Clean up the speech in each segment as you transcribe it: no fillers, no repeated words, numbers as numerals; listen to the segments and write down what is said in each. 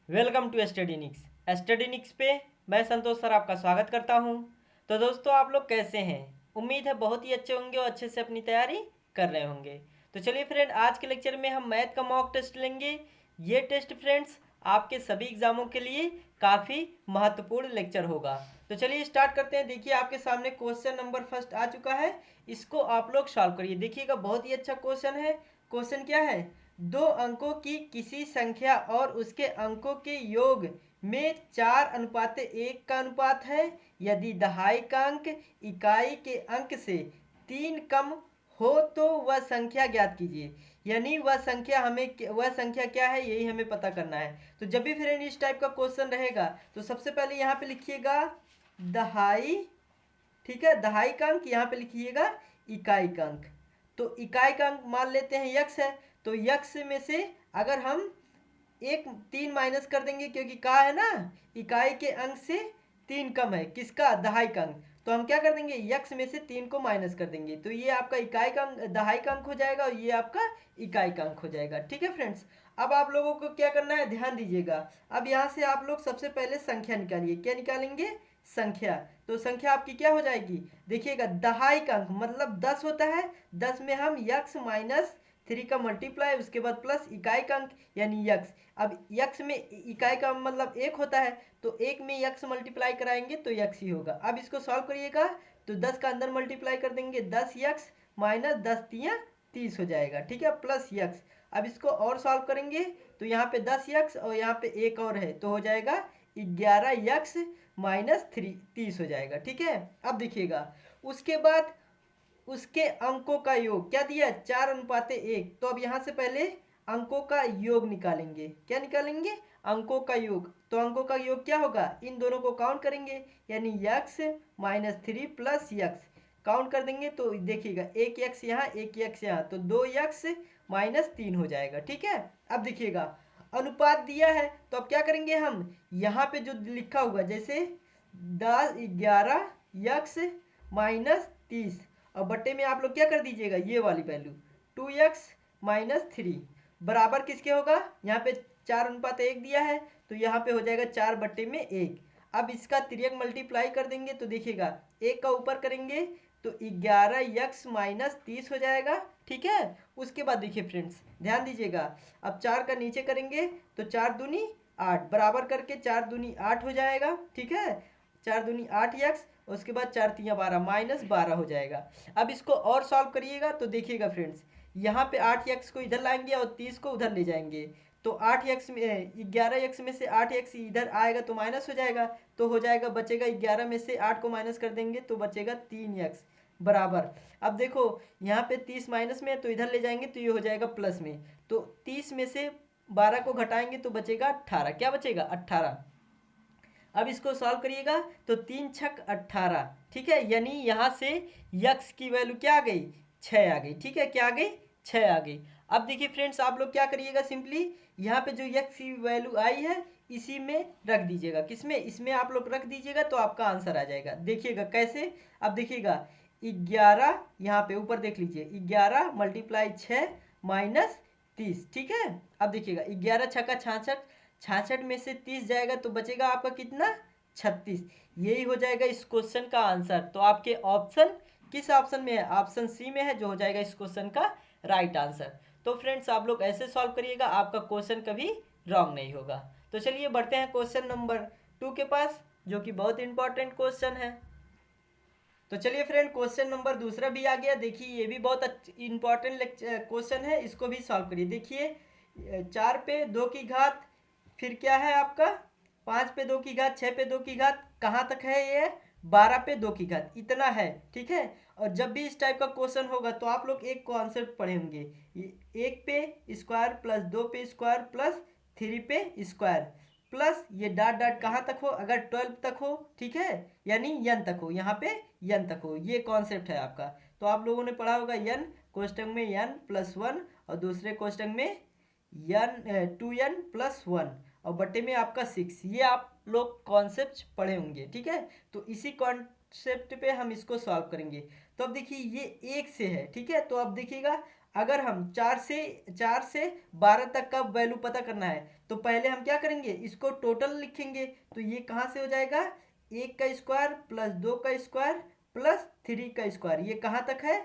Welcome to स्टडीनिक्स पे मैं संतोष sir आपका स्वागत करता हूँ। तो दोस्तों, आप लोग कैसे हैं? उम्मीद है बहुत ही अच्छे होंगे और अच्छे से अपनी तैयारी कर रहे होंगे। तो चलिए फ्रेंड, आज के लेक्चर में हम मैथ का मॉक टेस्ट लेंगे। ये टेस्ट फ्रेंड्स आपके सभी एग्जामों के लिए काफ़ी महत्वपूर्ण लेक्चर होगा। तो चलिए स्टार्ट करते हैं। देखिए, आपके सामने क्वेश्चन नंबर फर्स्ट आ चुका है। इसको आप लोग सॉल्व करिए। देखिएगा, बहुत ही अच्छा क्वेश्चन है। क्वेश्चन क्या है? दो अंकों की किसी संख्या और उसके अंकों के योग में 4:1 का अनुपात है। यदि दहाई का अंक इकाई के अंक से 3 कम हो तो वह संख्या ज्ञात कीजिए। यानी वह संख्या वह संख्या क्या है, यही हमें पता करना है। तो जब भी फ्रेंड इस टाइप का क्वेश्चन रहेगा तो सबसे पहले यहाँ पे लिखिएगा दहाई, ठीक है। दहाई का अंक यहाँ पे लिखिएगा इकाई का अंक। तो इकाई का अंक मान लेते हैं यक्स है। तो यक्स में से अगर हम एक 3 माइनस कर देंगे, क्योंकि कहा है ना इकाई के अंक से 3 कम है, किसका? दहाई का अंक। तो हम क्या कर देंगे, यक्स में से 3 को माइनस कर देंगे। तो ये आपका इकाई का अंक, दहाई का अंक हो जाएगा और ये आपका इकाई का अंक हो जाएगा। ठीक है फ्रेंड्स, अब आप लोगों को क्या करना है, ध्यान दीजिएगा। अब यहाँ से आप लोग सबसे पहले संख्या निकालिए। क्या निकालेंगे? संख्या। तो संख्या आपकी क्या हो जाएगी? देखिएगा, दहाई का अंक मतलब 10 होता है। 10 में हम यक्स माइनस 3 का मल्टीप्लाई, उसके बाद प्लस इकाई का अंक यानी यक्स। अब यक्स में इकाई का मतलब 1 होता है, तो 1 में यक्स मल्टीप्लाई कराएंगे तो यक्स ही होगा। अब इसको सॉल्व करिएगा तो 10 का अंदर मल्टीप्लाई कर देंगे, 10 यक्स माइनस 10 तियाँ 30 हो जाएगा। ठीक है, प्लस यक्स। अब इसको और सॉल्व करेंगे तो यहाँ पे 10 यक्स और यहाँ पे एक और है, तो हो जाएगा 11 यक्स माइनस 30 हो जाएगा। ठीक है, अब देखिएगा उसके बाद उसके अंकों का योग क्या दिया? 4:1। तो अब यहाँ से पहले अंकों का योग निकालेंगे। क्या निकालेंगे? अंकों का योग। तो अंकों का योग क्या होगा? इन दोनों को काउंट करेंगे, यानी x minus 3 plus x. Count कर देंगे तो देखिएगा, एक यक्स यहाँ एक यक्स यहाँ, तो 2 यक्स माइनस 3 हो जाएगा। ठीक है, अब देखिएगा अनुपात दिया है, तो अब क्या करेंगे हम, यहाँ पे जो लिखा हुआ जैसे 11 यक्स माइनस 30 और बट्टे में आप लोग क्या कर दीजिएगा, ये वाली वैल्यू 2x माइनस 3 बराबर किसके होगा? यहाँ पे 4:1 दिया है, तो यहाँ पे हो जाएगा 4/1। अब इसका तिर्यक मल्टीप्लाई कर देंगे तो देखिएगा, एक का ऊपर करेंगे तो 11x माइनस 30 हो जाएगा। ठीक है, उसके बाद देखिए फ्रेंड्स ध्यान दीजिएगा, अब 4 का नीचे करेंगे तो 4 दूनी 8 बराबर करके 4 दूनी 8 हो जाएगा। ठीक है, 4 दूनी 8 यक्स, उसके बाद 4 तियाँ 12 माइनस 12 हो जाएगा। अब इसको और सॉल्व करिएगा तो देखिएगा फ्रेंड्स, यहाँ पे 8 यक्स को इधर लाएंगे और 30 को उधर ले जाएंगे। तो 8 यक्स में 11 यक्स में से 8 यक्स इधर आएगा तो माइनस हो जाएगा, तो हो जाएगा बचेगा 11 में से 8 को माइनस कर देंगे तो बचेगा 3 यक्स बराबर। अब देखो यहाँ पे 30 माइनस में है तो इधर ले जाएंगे तो ये हो जाएगा प्लस में। तो 30 में से 12 को घटाएंगे तो बचेगा 18। क्या बचेगा? 18। अब इसको सॉल्व करिएगा तो 3 छक 18। ठीक है, यानी यहाँ से यक्स की वैल्यू क्या आ गई? 6 आ गई। ठीक है, क्या आ गई? 6 आ गई। अब देखिए फ्रेंड्स, आप लोग क्या करिएगा, सिंपली यहाँ पे जो यक्स की वैल्यू आई है इसी में रख दीजिएगा। किसमें? इसमें आप लोग रख दीजिएगा तो आपका आंसर आ जाएगा। देखिएगा कैसे, अब देखिएगा 11 यहाँ पे ऊपर देख लीजिए, 11 मल्टीप्लाई 6 माइनस 30। ठीक है, अब देखिएगा 11 छक्का 66, 66 में से 30 जाएगा तो बचेगा आपका कितना? 36। यही हो जाएगा इस क्वेश्चन का आंसर। तो आपके ऑप्शन किस ऑप्शन में है? ऑप्शन सी में है, जो हो जाएगा इस क्वेश्चन का राइट आंसर। तो फ्रेंड्स आप लोग ऐसे सॉल्व करिएगा, आपका क्वेश्चन कभी रॉन्ग नहीं होगा। तो चलिए बढ़ते हैं क्वेश्चन नंबर 2 के पास, जो कि बहुत इंपॉर्टेंट क्वेश्चन है। तो चलिए फ्रेंड, क्वेश्चन नंबर दूसरा भी आ गया। देखिए ये भी बहुत इंपॉर्टेंट क्वेश्चन है, इसको भी सॉल्व करिए। देखिए 4 पे 2 की घात, फिर क्या है आपका 5 पे 2 की घात, 6 पे 2 की घात, कहाँ तक है ये? 12 पे 2 की घात, इतना है। ठीक है, और जब भी इस टाइप का क्वेश्चन होगा तो आप लोग एक कॉन्सेप्ट पढ़े होंगे, 1 पे स्क्वायर प्लस 2 पे स्क्वायर प्लस 3 पे स्क्वायर प्लस ये डॉट डॉट कहाँ तक हो, अगर 12 तक हो, ठीक है, यानी n तक हो, यहाँ पे n तक हो, ये कॉन्सेप्ट है आपका। तो आप लोगों ने पढ़ा होगा n कोष्टक में n+1 और दूसरे कोष्टक में n+2n+1 और बट्टे में आपका 6। ये आप लोग कॉन्सेप्ट पढ़े होंगे। ठीक है, तो इसी कॉन्सेप्ट पे हम इसको सॉल्व करेंगे। तो अब देखिए ये 1 से है। ठीक है, तो अब देखिएगा अगर हम 4 से 12 तक का वैल्यू पता करना है तो पहले हम क्या करेंगे, इसको टोटल लिखेंगे। तो ये कहाँ से हो जाएगा, 1 का स्क्वायर प्लस 2 का स्क्वायर प्लस 3 का स्क्वायर, ये कहाँ तक है,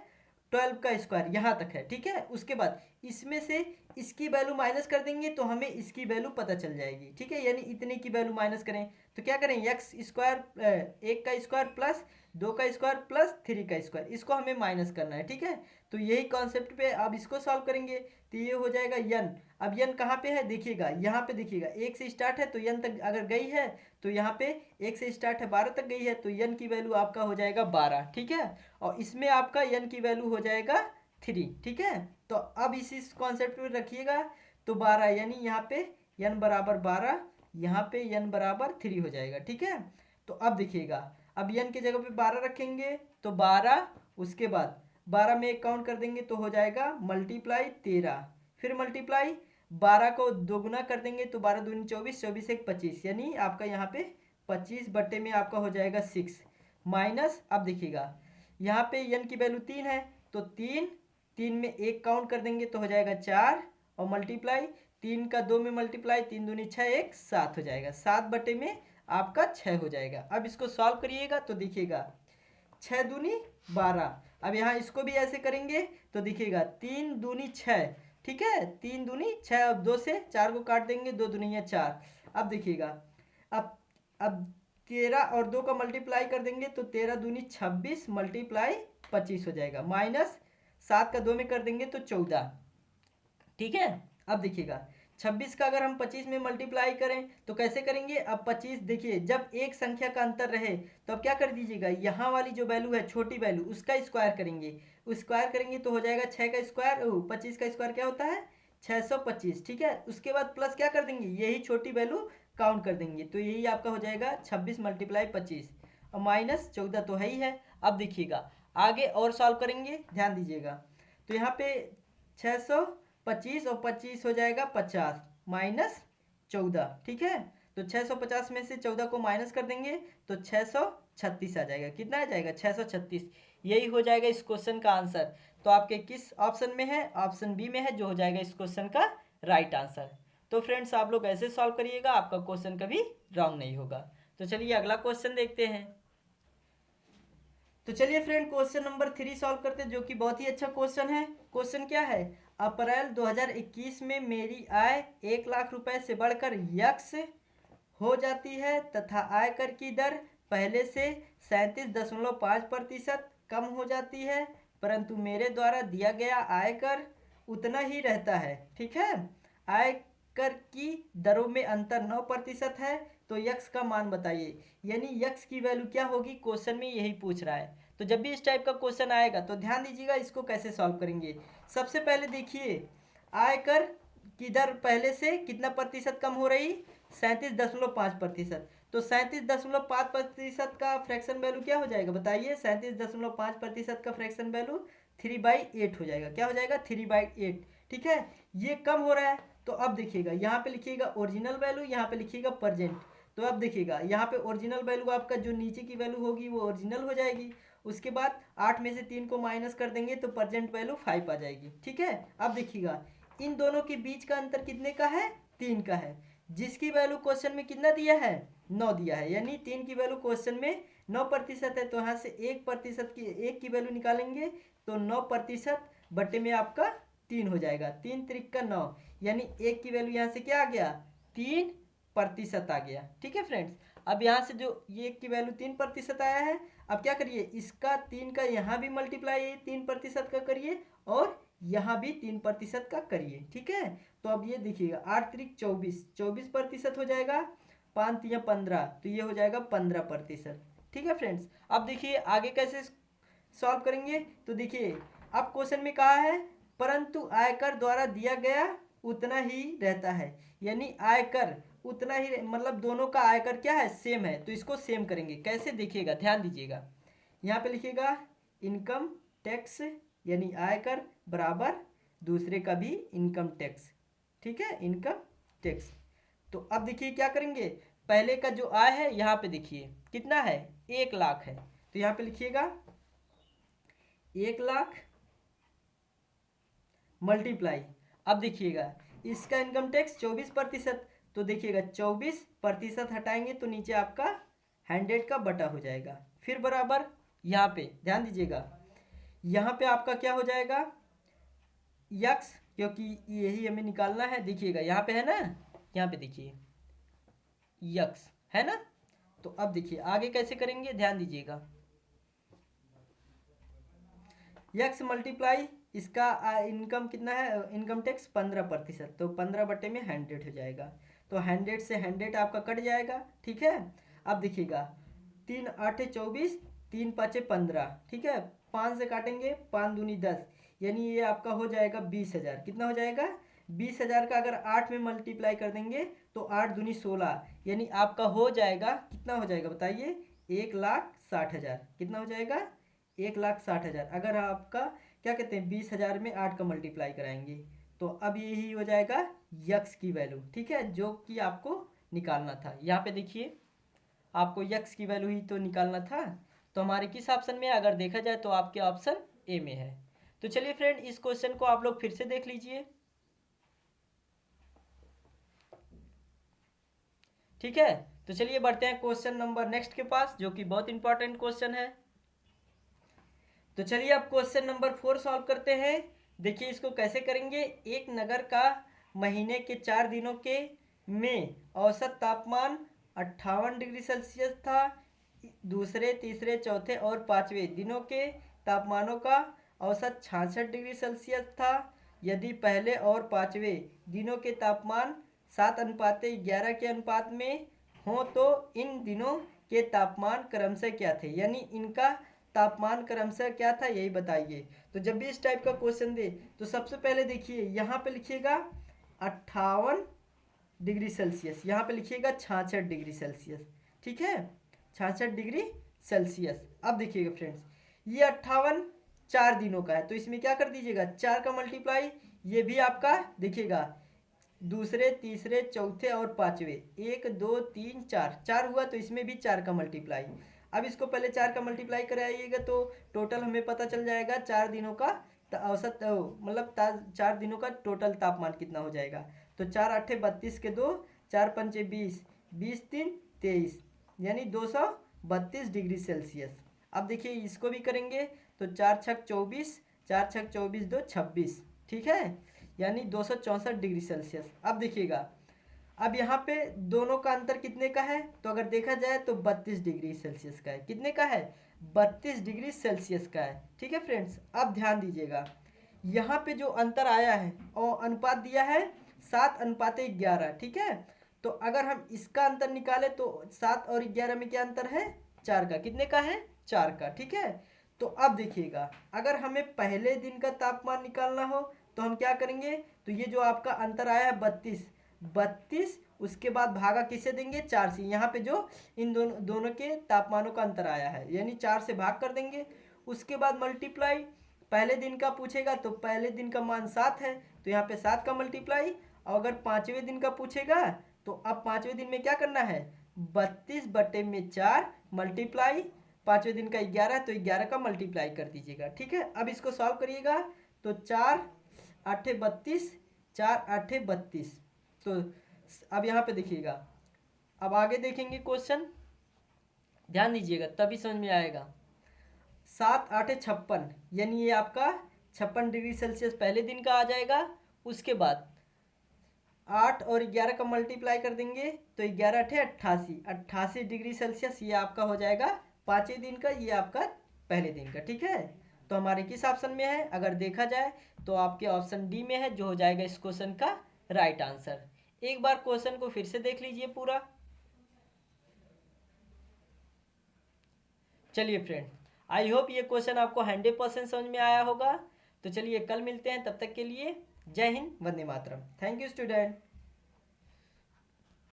12 का स्क्वायर, यहाँ तक है। ठीक है, उसके बाद इसमें से इसकी वैल्यू माइनस कर देंगे तो हमें इसकी वैल्यू पता चल जाएगी। ठीक है, यानी इतने की वैल्यू माइनस करें तो क्या करें, x² 1 का स्क्वायर प्लस 2 का स्क्वायर प्लस 3 का स्क्वायर, इसको हमें माइनस करना है। ठीक है, तो यही कॉन्सेप्ट पे अब इसको सॉल्व करेंगे तो ये हो जाएगा n। अब n कहाँ पे है, देखिएगा यहाँ पे, देखिएगा 1 से स्टार्ट है तो n तक अगर गई है तो यहाँ पे 1 से स्टार्ट है 12 तक गई है तो n की वैल्यू आपका हो जाएगा 12। ठीक है, और इसमें आपका n की वैल्यू हो जाएगा 3। ठीक है, तो अब इसी कॉन्सेप्ट में रखिएगा तो 12, यानी यहाँ पे n बराबर 12, यहाँ पे n बराबर 3 हो जाएगा। ठीक है, तो अब देखिएगा, अब n की जगह पे 12 रखेंगे तो 12, उसके बाद 12 में 1 काउंट कर देंगे तो हो जाएगा मल्टीप्लाई 13, फिर मल्टीप्लाई 12 को 2 गुना कर देंगे तो 12 दूनी 24, 24 एक 25, यानी आपका यहाँ पे 25 बट्टे में आपका हो जाएगा 6 माइनस। अब देखिएगा यहाँ पे n की वैल्यू 3 है तो 3 में 1 काउंट कर देंगे तो हो जाएगा 4, और मल्टीप्लाई 3 का 2 में मल्टीप्लाई 3 दूनी 6 एक 7 हो जाएगा, 7 बटे में आपका 6 हो जाएगा। अब इसको सॉल्व करिएगा तो देखिएगा 6 दूनी 12, अब यहाँ इसको भी ऐसे करेंगे तो देखिएगा 3 दूनी 6। ठीक है, 3 दूनी 6, अब 2 से 4 को काट देंगे, 2 दूनी 4। अब देखिएगा अब 13 और 2 का मल्टीप्लाई कर देंगे तो 13 दूनी 26 मल्टीप्लाई 25 हो जाएगा, माइनस 7 का 2 में कर देंगे तो 14। ठीक है, अब देखिएगा 26 का अगर हम 25 में मल्टीप्लाई करें तो कैसे करेंगे, अब 25 देखिए जब एक संख्या का अंतर रहे तो अब क्या कर दीजिएगा, यहाँ वाली जो वैल्यू है छोटी वैल्यू उसका स्क्वायर करेंगे, स्क्वायर करेंगे तो हो जाएगा 6 का स्क्वायर, 25 का स्क्वायर क्या होता है 625। ठीक है, उसके बाद प्लस क्या कर देंगे, यही छोटी वैल्यू काउंट कर देंगे तो यही आपका हो जाएगा 26 मल्टीप्लाई 25 और माइनस 14 तो है ही है। अब देखिएगा आगे और सॉल्व करेंगे, ध्यान दीजिएगा, तो यहाँ पे 625 और 25 हो जाएगा 50 माइनस 14। ठीक है, तो 650 में से 14 को माइनस कर देंगे तो 636 आ जाएगा, कितना आ जाएगा 636। यही हो जाएगा इस क्वेश्चन का आंसर। तो आपके किस ऑप्शन में है, ऑप्शन बी में है, जो हो जाएगा इस क्वेश्चन का राइट आंसर। तो फ्रेंड्स आप लोग ऐसे सॉल्व करिएगा, आपका क्वेश्चन कभी रॉन्ग नहीं होगा। तो चलिए अगला क्वेश्चन देखते हैं। तो चलिए फ्रेंड क्वेश्चन नंबर 3 सॉल्व करते हैं, जो कि बहुत ही अच्छा क्वेश्चन है। क्वेश्चन क्या है, अप्रैल 2021 में मेरी आय 1 लाख रुपए से बढ़कर यक्स हो जाती है तथा आयकर की दर पहले से 37.5% कम हो जाती है, परंतु मेरे द्वारा दिया गया आयकर उतना ही रहता है। ठीक है, आयकर की दरों में अंतर 9% है, तो यक्स का मान बताइए। यानी यक्स की वैल्यू क्या होगी, क्वेश्चन में यही पूछ रहा है। तो जब भी इस टाइप का क्वेश्चन आएगा तो ध्यान दीजिएगा इसको कैसे सॉल्व करेंगे। सबसे पहले देखिए आयकर की दर पहले से कितना प्रतिशत कम हो रही, 37.5%। तो 37.5% का फ्रैक्शन वैल्यू क्या हो जाएगा बताइए, 37.5% का फ्रैक्शन वैल्यू 3/8 हो जाएगा। क्या हो जाएगा 3/8। ठीक है, ये कम हो रहा है तो अब देखिएगा यहाँ पे लिखिएगा ओरिजिनल वैल्यू, यहाँ पे लिखिएगा प्रेजेंट। तो अब देखिएगा यहाँ पे ओरिजिनल वैल्यू आपका जो नीचे की वैल्यू होगी वो ओरिजिनल हो जाएगी, उसके बाद 8 में से 3 को माइनस कर देंगे तो प्रेजेंट वैल्यू 5 आ जाएगी। ठीक है, अब देखिएगा इन दोनों के बीच का अंतर कितने का है, 3 का है, जिसकी वैल्यू क्वेश्चन में कितना दिया है 9 दिया है, यानी 3 की वैल्यू क्वेश्चन में 9% है। तो यहाँ से 1% की 1 की वैल्यू निकालेंगे तो 9% बटे में आपका 3 हो जाएगा, 3 त्रिक का 9, यानी 1 की वैल्यू यहाँ से क्या आ गया 3% आ गया। ठीक है फ्रेंड्स, अब यहाँ से जो ये 1 की वैल्यू 3% आया है, अब क्या करिए इसका 3 का यहाँ भी मल्टीप्लाई 3% का करिए और यहाँ भी 3% का करिए। ठीक है, तो अब ये देखिएगा 8 त्रिक 24, 24% हो जाएगा, 5 तिया 15, तो ये हो जाएगा 15%। ठीक है फ्रेंड्स, अब देखिए आगे कैसे सॉल्व करेंगे। तो देखिए अब क्वेश्चन में कहा है परंतु आयकर द्वारा दिया गया उतना ही रहता है, यानी आयकर उतना ही मतलब दोनों का आयकर क्या है सेम है, तो इसको सेम करेंगे। कैसे देखिएगा ध्यान दीजिएगा, यहाँ पे लिखिएगा इनकम टैक्स यानी आयकर बराबर दूसरे का भी इनकम टैक्स। ठीक है, इनकम टैक्स। तो अब देखिए क्या करेंगे, पहले का जो आय है यहाँ पे देखिए कितना है 1 लाख है, तो यहाँ पे लिखिएगा 1 लाख मल्टीप्लाई, अब देखिएगा इसका इनकम टैक्स 24%, तो देखिएगा 24% हटाएंगे तो नीचे आपका 100 का बटा हो जाएगा। फिर बराबर यहाँ पे ध्यान दीजिएगा, यहाँ पे आपका क्या हो जाएगा यक्स, क्योंकि यही हमें निकालना है। देखिएगा यहाँ पे है ना, यहाँ पे देखिए यक्स है ना। तो अब देखिए आगे कैसे करेंगे, ध्यान दीजिएगा। यक्स मल्टीप्लाई इसका इनकम कितना है, इनकम टैक्स 15%, तो 15 बटे में 100 हो जाएगा। तो 100 से 100 आपका कट जाएगा, ठीक है। अब देखिएगा 3 8 24, 3 5 15, ठीक है। 5 से काटेंगे, 5 दूनी 10, यानी ये आपका हो जाएगा 20,000। कितना हो जाएगा 20,000 का अगर 8 में मल्टीप्लाई कर देंगे तो 8 दूनी 16, यानी आपका हो जाएगा, कितना हो जाएगा बताइए 1,60,000। कितना हो जाएगा 1,60,000। अगर आपका क्या कहते हैं 20,000 में 8 का मल्टीप्लाई कराएंगे तो अब यही हो जाएगा यक्स की वैल्यू, ठीक है, जो कि आपको निकालना था। यहाँ पे देखिए आपको यक्स की वैल्यू ही तो निकालना था। तो हमारे किस ऑप्शन में है, अगर देखा जाए तो आपके ऑप्शन ए में है। तो चलिए फ्रेंड इस क्वेश्चन को आप लोग फिर से देख लीजिए, ठीक है। तो चलिए बढ़ते हैं क्वेश्चन नंबर नेक्स्ट के पास, जो कि बहुत इंपॉर्टेंट क्वेश्चन है। तो चलिए अब क्वेश्चन नंबर 4 सॉल्व करते हैं। देखिए इसको कैसे करेंगे। एक नगर का महीने के 4 दिनों के में औसत तापमान 58 डिग्री सेल्सियस था। दूसरे, तीसरे, चौथे और पाँचवें दिनों के तापमानों का औसत 66 डिग्री सेल्सियस था। यदि पहले और पाँचवें दिनों के तापमान 7:11 के अनुपात में हो तो इन दिनों के तापमान क्रमशः क्या थे, यानी इनका तापमान क्रमशः क्या था यही बताइए। तो जब भी इस टाइप का क्वेश्चन दे तो सबसे पहले देखिए यहाँ पे लिखिएगा 58 डिग्री सेल्सियस, यहाँ पे लिखिएगा 66 डिग्री सेल्सियस, ठीक है, 66 डिग्री सेल्सियस। अब देखिएगा फ्रेंड्स ये 58 4 दिनों का है, तो इसमें क्या कर दीजिएगा 4 का मल्टीप्लाई, ये भी आपका देखिएगा दूसरे, तीसरे, चौथे और पाँचवें, 1 2 3 4, 4 हुआ तो इसमें भी 4 का मल्टीप्लाई। अब इसको पहले 4 का मल्टीप्लाई कराइएगा तो टोटल हमें पता चल जाएगा 4 दिनों का औसत, मतलब 4 दिनों का टोटल तापमान कितना हो जाएगा। तो 4 8 32 के 2, 4 5 20, 20 3 23, यानी 232 डिग्री सेल्सियस। अब देखिए इसको भी करेंगे तो 4 छक 24, 4 छक 24 2 26, ठीक है, यानी 264 डिग्री सेल्सियस। अब देखिएगा अब यहाँ पे दोनों का अंतर कितने का है, तो अगर देखा जाए तो 32 डिग्री सेल्सियस का है। कितने का है 32 डिग्री सेल्सियस का है, ठीक है फ्रेंड्स। अब ध्यान दीजिएगा यहाँ पे जो अंतर आया है और अनुपात दिया है 7:11, ठीक है। तो अगर हम इसका अंतर निकाले तो 7 और 11 में क्या अंतर है 4 का। कितने का है 4 का, ठीक है। तो अब देखिएगा अगर हमें पहले दिन का तापमान निकालना हो तो हम क्या करेंगे, तो ये जो आपका अंतर आया है 32, उसके बाद भागा किससे देंगे 4 से। यहाँ पे जो इन दोनों के तापमानों का अंतर आया है यानी 4 से भाग कर देंगे। उसके बाद मल्टीप्लाई, पहले दिन का पूछेगा तो पहले दिन का मान 7 है तो यहाँ पे 7 का मल्टीप्लाई। और अगर पाँचवें दिन का पूछेगा तो अब पाँचवें दिन में क्या करना है 32 बटे में 4 मल्टीप्लाई, पाँचवें दिन का 11 है तो 11 का मल्टीप्लाई कर दीजिएगा, ठीक है। अब इसको सॉल्व करिएगा तो 4 8 32, 4 8 32। तो अब यहाँ पे देखिएगा, अब आगे देखेंगे क्वेश्चन, ध्यान दीजिएगा तभी समझ में आएगा। 7 8 56, यानी ये आपका 56 डिग्री सेल्सियस पहले दिन का आ जाएगा। उसके बाद 8 और 11 का मल्टीप्लाई कर देंगे तो 11 8 88, 88 डिग्री सेल्सियस ये आपका हो जाएगा पाँचवें दिन का, ये आपका पहले दिन का, ठीक है। तो हमारे किस ऑप्शन में है, अगर देखा जाए तो आपके ऑप्शन डी में है, जो हो जाएगा इस क्वेश्चन का राइट आंसर। एक बार क्वेश्चन को फिर से देख लीजिए पूरा। चलिए फ्रेंड आई होप ये क्वेश्चन आपको 100% समझ में आया होगा। तो चलिए कल मिलते हैं, तब तक के लिए जय हिंद, वंदे मातरम। Thank you student.